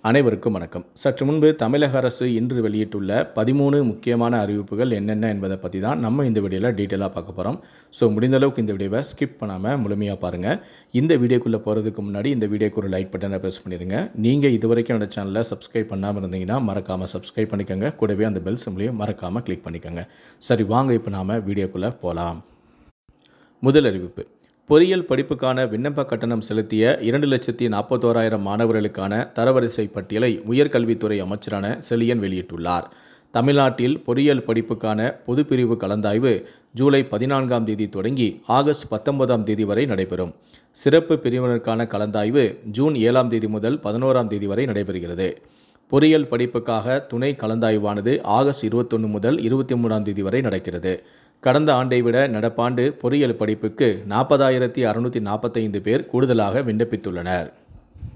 அனைவருக்கும் வணக்கம். சற்று முன்பு தமிழக அரசு இன்று வெளியிட்டுள்ள 13 முக்கியமான அறிவிப்புகள் என்னென்ன என்பதை பற்றி தான் நம்ம இந்த வீடியோவில் டீட்டெயிலாக பார்க்க போகிறோம். ஸோ முடிந்த அளவுக்கு இந்த வீடியோவை ஸ்கிப் பண்ணாமல் முழுமையாக பாருங்கள். இந்த வீடியோக்குள்ளே போகிறதுக்கு முன்னாடி இந்த வீடியோக்கு ஒரு லைக் பட்டனை ப்ரெஸ் பண்ணிடுங்க. நீங்கள் இது வரைக்கும் என்னோட சேனலை சப்ஸ்கிரைப் பண்ணாமல் இருந்தீங்கன்னா மறக்காமல் சப்ஸ்கிரைப் பண்ணிக்கோங்க. கூடவே அந்த பெல் சிம்லையும் மறக்காமல் கிளிக் பண்ணிக்கோங்க. சரி, வாங்க இப்போ நாம் வீடியோக்குள்ளே போகலாம். முதல் அறிவிப்பு: பொறியியல் படிப்புக்கான விண்ணப்ப கட்டணம் செலுத்திய 2,41,000 மாணவர்களுக்கான தரவரிசை பட்டியலை உயர்கல்வித்துறை அமைச்சரான செழியன் வெளியிட்டுள்ளார். தமிழ்நாட்டில் பொறியியல் படிப்புக்கான பொதுப்பிரிவு கலந்தாய்வு ஜூலை 14ஆம் தேதி தொடங்கி ஆகஸ்ட் 19ஆம் தேதி வரை நடைபெறும். சிறப்பு பிரிவினருக்கான கலந்தாய்வு ஜூன் 7ஆம் தேதி முதல் 11ஆம் தேதி வரை நடைபெறுகிறது. பொறியியல் படிப்புக்காக துணை கலந்தாய்வானது ஆகஸ்ட் 21 முதல் 23ஆம் தேதி வரை நடக்கிறது. கடந்த ஆண்டை விட நடப்பாண்டு பொறியியல் படிப்புக்கு 40,645 பேர் கூடுதலாக விண்ணப்பித்துள்ளனர்.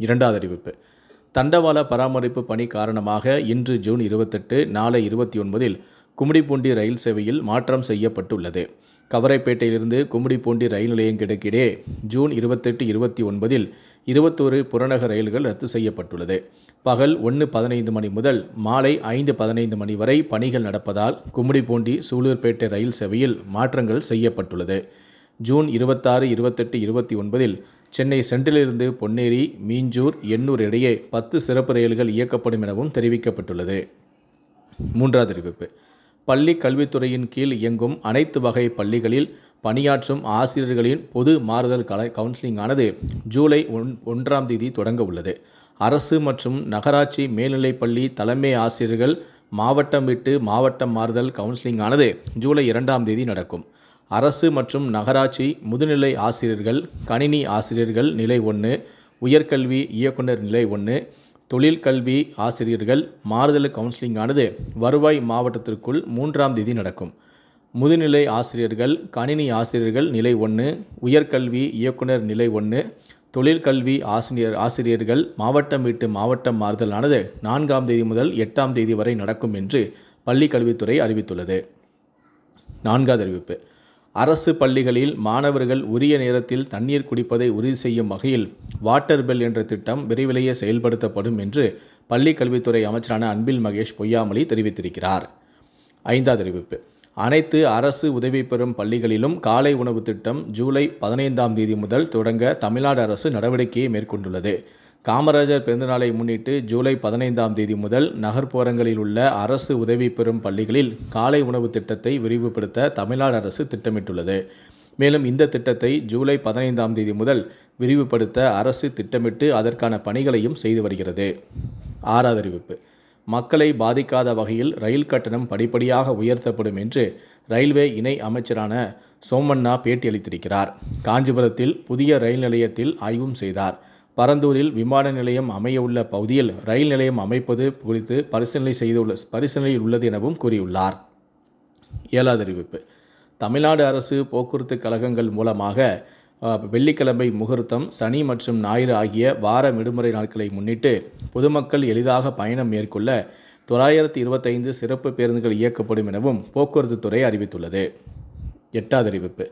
இரண்டாவது அறிவிப்பு: தண்டவாள பராமரிப்பு பணி காரணமாக இன்று ஜூன் 28, நாளை 29இல் கும்மிடிப்பூண்டி ரயில் சேவையில் மாற்றம் செய்யப்பட்டுள்ளது. கவரைப்பேட்டையிலிருந்து கும்மிடிப்பூண்டி ரயில் நிலையங்களுக்கிடையே ஜூன் 28, 29இல் 21 புறநகர் ரயில்கள் ரத்து செய்யப்பட்டுள்ளது. பகல் 1:15 மணி முதல் மாலை 5:15 மணி வரை பணிகள் நடப்பதால் கும்மிடிப்பூண்டி சூலூர்பேட்டை ரயில் சேவையில் மாற்றங்கள் செய்யப்பட்டுள்ளது. ஜூன் 26, 28, 29இல் சென்னை சென்ட்ரலிலிருந்து பொன்னேரி, மீஞ்சூர், எண்ணூர் இடையே 10 சிறப்பு ரயில்கள் இயக்கப்படும் எனவும் தெரிவிக்கப்பட்டுள்ளது. மூன்றாவது அறிவிப்பு: பள்ளி கல்வித்துறையின் கீழ் இயங்கும் அனைத்து வகை பள்ளிகளில் பணியாற்றும் ஆசிரியர்களின் பொது மாறுதல் கவுன்சிலிங் ஆனது ஜூலை 1ஆம் தேதி தொடங்க உள்ளது. அரசு மற்றும் நகராட்சி மேல்நிலைப்பள்ளி தலைமை ஆசிரியர்கள் மாவட்டம் விட்டு மாவட்டம் மாறுதல் கவுன்சிலிங் ஆனது ஜூலை 2ஆம் தேதி நடக்கும். அரசு மற்றும் நகராட்சி முதுநிலை ஆசிரியர்கள், கணினி ஆசிரியர்கள் நிலை 1, உயர்கல்வி இயக்குனர் நிலை 1, தொழிற்கல்வி ஆசிரியர்கள் மாறுதல் கவுன்சிலிங் ஆனது வருவாய் மாவட்டத்திற்குள் 3ஆம் தேதி நடக்கும். முதுநிலை ஆசிரியர்கள், கணினி ஆசிரியர்கள் நிலை 1, உயர்கல்வி இயக்குனர் நிலை 1, தொழிற்கல்வி ஆசிரியர்கள் மாவட்டம் விட்டு மாவட்டம் மாறுதலானது 4ஆம் தேதி முதல் 8ஆம் தேதி வரை நடக்கும் என்று பள்ளி கல்வித்துறை அறிவித்துள்ளது. நான்காவது அறிவிப்பு: அரசு பள்ளிகளில் மாணவர்கள் உரிய நேரத்தில் தண்ணீர் குடிப்பதை உறுதி செய்யும் வகையில் வாட்டர் பெல் என்ற திட்டம் விரைவிலேயே செயல்படுத்தப்படும் என்று பள்ளி கல்வித்துறை அமைச்சரான அன்பில் மகேஷ் பொய்யாமொழி தெரிவித்திருக்கிறார். ஐந்தாவது அறிவிப்பு: அனைத்து அரசு உதவி பெறும் பள்ளிகளிலும் காலை உணவு திட்டம் ஜூலை 15ஆம் தேதி முதல் தொடங்க தமிழ்நாடு அரசு நடவடிக்கையை மேற்கொண்டுள்ளது. காமராஜர் பிறந்தநாளை முன்னிட்டு ஜூலை 15ஆம் தேதி முதல் நகர்ப்புறங்களில் உள்ள அரசு உதவி பெறும் பள்ளிகளில் காலை உணவு திட்டத்தை விரிவுபடுத்த தமிழ்நாடு அரசு திட்டமிட்டுள்ளது. மேலும் இந்த திட்டத்தை ஜூலை 15ஆம் தேதி முதல் விரிவுபடுத்த அரசு திட்டமிட்டு அதற்கான பணிகளையும் செய்து வருகிறது. ஆறாவது அறிவிப்பு: மக்களை பாதிக்காத வகையில் ரயில் கட்டணம் படிப்படியாக உயர்த்தப்படும் என்று ரயில்வே இணை அமைச்சரான சோமண்ணா பேட்டியளித்திருக்கிறார். காஞ்சிபுரத்தில் புதிய ரயில் நிலையத்தில் ஆய்வும் செய்தார். பரந்தூரில் விமான நிலையம் அமையவுள்ள பகுதியில் ரயில் நிலையம் அமைப்பது குறித்து பரிசீலனையில் உள்ளது எனவும் கூறியுள்ளார். ஏழாவது அறிவிப்பு: தமிழ்நாடு அரசு போக்குவரத்து கழகங்கள் மூலமாக வெள்ளிக்கிழமை முகூர்த்தம், சனி மற்றும் ஞாயிறு ஆகிய வார விடுமுறை நாட்களை முன்னிட்டு பொதுமக்கள் எளிதாக பயணம் மேற்கொள்ள 925 சிறப்பு பேருந்துகள் இயக்கப்படும் எனவும் போக்குவரத்து துறை அறிவித்துள்ளது. எட்டாவது அறிவிப்பு: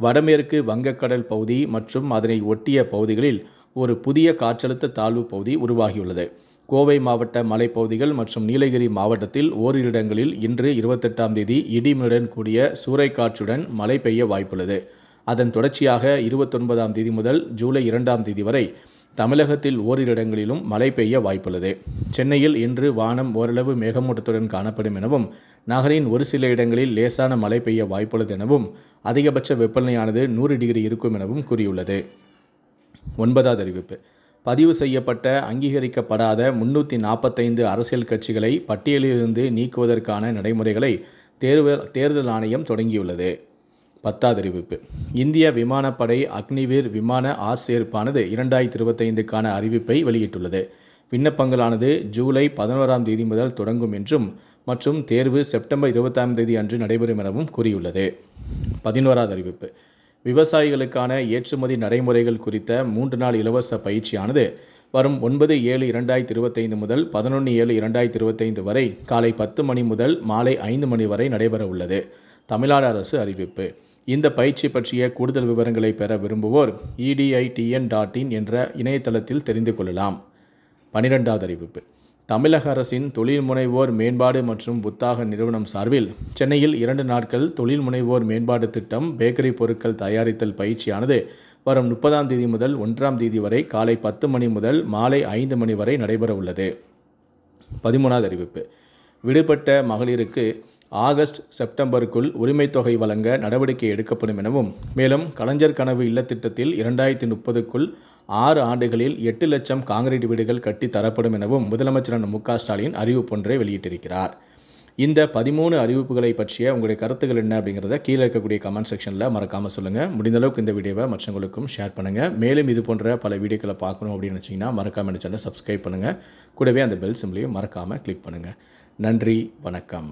வடமேற்கு வங்கக்கடல் பகுதி மற்றும் அதனை ஒட்டிய பகுதிகளில் ஒரு புதிய காற்றழுத்த தாழ்வு பகுதி உருவாகியுள்ளது. கோவை மாவட்ட மலைப்பகுதிகள் மற்றும் நீலகிரி மாவட்டத்தில் ஓரிரு இடங்களில் இன்று 28ஆம் தேதி இடிமின்னலுடன் கூடிய சூறைக்காற்றுடன் மழை பெய்ய வாய்ப்புள்ளது. அதன் தொடர்ச்சியாக 29ஆம் தேதி முதல் ஜூலை 2ஆம் தேதி வரை தமிழகத்தில் ஓரிரு இடங்களிலும் மழை பெய்ய வாய்ப்புள்ளது. சென்னையில் இன்று வானம் ஓரளவு மேகமூட்டத்துடன் காணப்படும் எனவும் நகரின் ஒரு சில இடங்களில் லேசான மழை பெய்ய வாய்ப்புள்ளது எனவும் அதிகபட்ச வெப்பநிலையானது 100 டிகிரி இருக்கும் எனவும் கூறியுள்ளது. ஒன்பதாவது அறிவிப்பு: பதிவு செய்யப்பட்ட அங்கீகரிக்கப்படாத 345 அரசியல் கட்சிகளை பட்டியலிலிருந்து நீக்குவதற்கான நடைமுறைகளை தேர்தல் ஆணையம் தொடங்கியுள்ளது. 10வது அறிவிப்பு: இந்திய விமானப்படை அக்னிவீர் விமான சேர்ப்பானது 2025க்கான அறிவிப்பை வெளியிட்டுள்ளது. விண்ணப்பங்களானது ஜூலை 11ஆம் தேதி முதல் தொடங்கும் என்றும் மற்றும் தேர்வு செப்டம்பர் 20ஆம் தேதி அன்று நடைபெறும் எனவும் கூறியுள்ளது. 11வது அறிவிப்பு: விவசாயிகளுக்கான ஏற்றுமதி நடைமுறைகள் குறித்த 3 நாள் இலவச பயிற்சியானது வரும் 9/7/2025 முதல் 11/7/2025 வரை காலை 10 மணி முதல் மாலை 5 மணி வரை நடைபெற உள்ளது. தமிழ்நாடு அரசு அறிவிப்பு. இந்த பயிற்சி பற்றிய கூடுதல் விவரங்களை பெற விரும்புவோர் editn.in என்ற இணையதளத்தில் தெரிந்து கொள்ளலாம். 12வது அறிவிப்பு. தமிழக அரசின் தொழில் முனைவோர் மேம்பாடு மற்றும் புத்தாக்க நிறுவனம் சார்பில் சென்னையில் 2 நாட்கள் தொழில் முனைவோர் மேம்பாடு திட்டம் பேக்கரி பொருட்கள் தயாரித்தல் பயிற்சியானது வரும் 30ஆம் தேதி முதல் 1ஆம் தேதி வரை காலை 10 மணி முதல் மாலை 5 மணி வரை நடைபெற உள்ளது. 13வது அறிவிப்பு. விடுபட்ட மகளிருக்கு ஆகஸ்ட் செப்டம்பருக்குள் உரிமைத் தொகை வழங்க நடவடிக்கை எடுக்கப்படும் எனவும், மேலும் கலைஞர் கனவு இல்லத்திட்டத்தில் 2030க்குள் 6 ஆண்டுகளில் 8 லட்சம் காங்கிரீட் வீடுகள் கட்டி தரப்படும் எனவும் முதலமைச்சர் மு.க. ஸ்டாலின் அறிவிப்பொன்றை வெளியிட்டிருக்கிறார். இந்த 13 அறிவிப்புகளை பற்றிய உங்களுடைய கருத்துக்கள் என்ன அப்படிங்கிறத கீழே இருக்கக்கூடிய கமெண்ட் செக்ஷனில் மறக்காமல் சொல்லுங்கள். முடிந்தளவுக்கு இந்த வீடியோவை மற்றவங்களுக்கும் ஷேர் பண்ணுங்கள். மேலும் இது போன்ற பல வீடியோக்களை பார்க்கணும் அப்படின்னு நினச்சிங்கன்னா மறக்காமல் இந்த சேனலை சப்ஸ்கிரைப் பண்ணுங்கள். கூடவே அந்த பெல் சிம்பிளையும் மறக்காமல் கிளிக் பண்ணுங்கள். நன்றி, வணக்கம்.